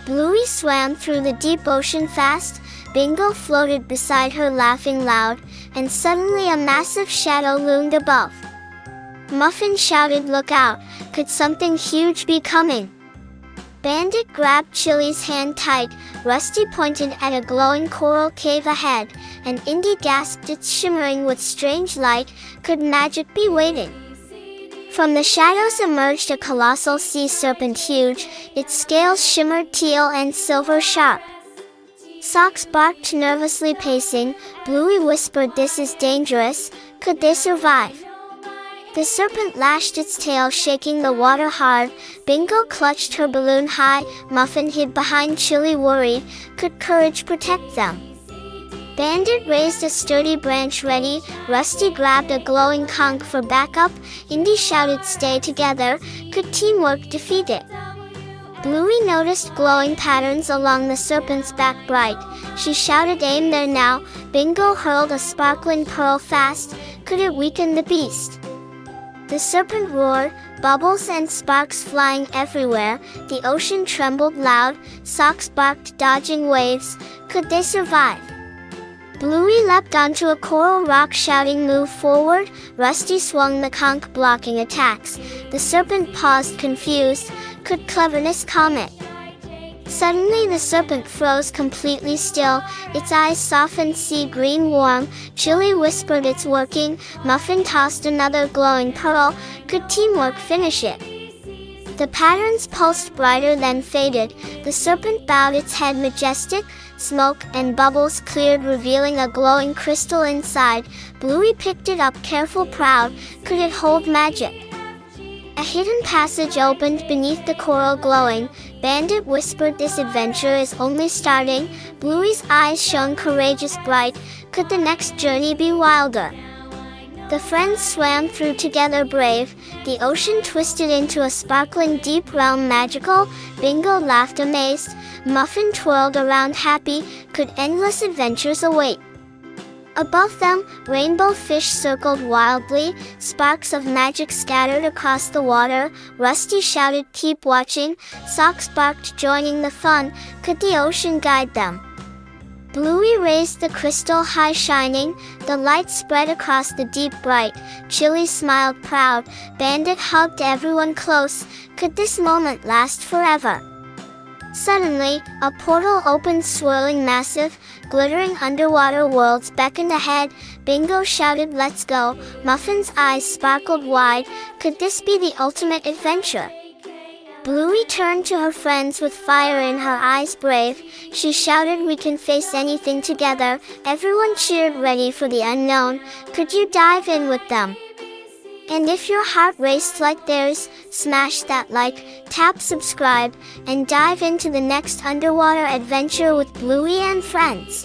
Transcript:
Bluey swam through the deep ocean fast, Bingo floated beside her laughing loud, and suddenly a massive shadow loomed above. Muffin shouted, "Look out, could something huge be coming?" Bandit grabbed Chilli's hand tight, Rusty pointed at a glowing coral cave ahead, and Indy gasped, "It's shimmering with strange light, could magic be waiting?" From the shadows emerged a colossal sea serpent huge, its scales shimmered teal and silver sharp. Socks barked nervously pacing, Bluey whispered, "This is dangerous, could they survive?" The serpent lashed its tail shaking the water hard, Bingo clutched her balloon high, Muffin hid behind Chilli worried, could courage protect them? Bandit raised a sturdy branch ready, Rusty grabbed a glowing conch for backup, Indy shouted, "Stay together, could teamwork defeat it?" Bluey noticed glowing patterns along the serpent's back bright, she shouted, "Aim there now," Bingo hurled a sparkling pearl fast, could it weaken the beast? The serpent roared, bubbles and sparks flying everywhere, the ocean trembled loud, Socks barked dodging waves, could they survive? Bluey leapt onto a coral rock shouting, "Move forward," Rusty swung the conch blocking attacks, the serpent paused confused, could cleverness calm it? Suddenly the serpent froze completely still, its eyes softened sea green warm, Chilli whispered, "It's working," Muffin tossed another glowing pearl, could teamwork finish it? The patterns pulsed brighter then faded, the serpent bowed its head majestic, smoke and bubbles cleared revealing a glowing crystal inside, Bluey picked it up careful proud, could it hold magic? A hidden passage opened beneath the coral glowing, Bandit whispered, "This adventure is only starting," Bluey's eyes shone courageous bright, could the next journey be wilder? The friends swam through together brave, the ocean twisted into a sparkling deep realm magical, Bingo laughed amazed, Muffin twirled around happy, could endless adventures await? Above them, rainbow fish circled wildly, sparks of magic scattered across the water, Rusty shouted, "Keep watching," Socks barked joining the fun, could the ocean guide them? Bluey raised the crystal high shining, the light spread across the deep bright, Chilli smiled proud, Bandit hugged everyone close, could this moment last forever? Suddenly, a portal opened swirling massive, glittering underwater worlds beckoned ahead, Bingo shouted, "Let's go," Muffin's eyes sparkled wide, could this be the ultimate adventure? Bluey turned to her friends with fire in her eyes brave, she shouted, "We can face anything together," everyone cheered ready for the unknown, could you dive in with them? And if your heart raced like theirs, smash that like, tap subscribe, and dive into the next underwater adventure with Bluey and friends.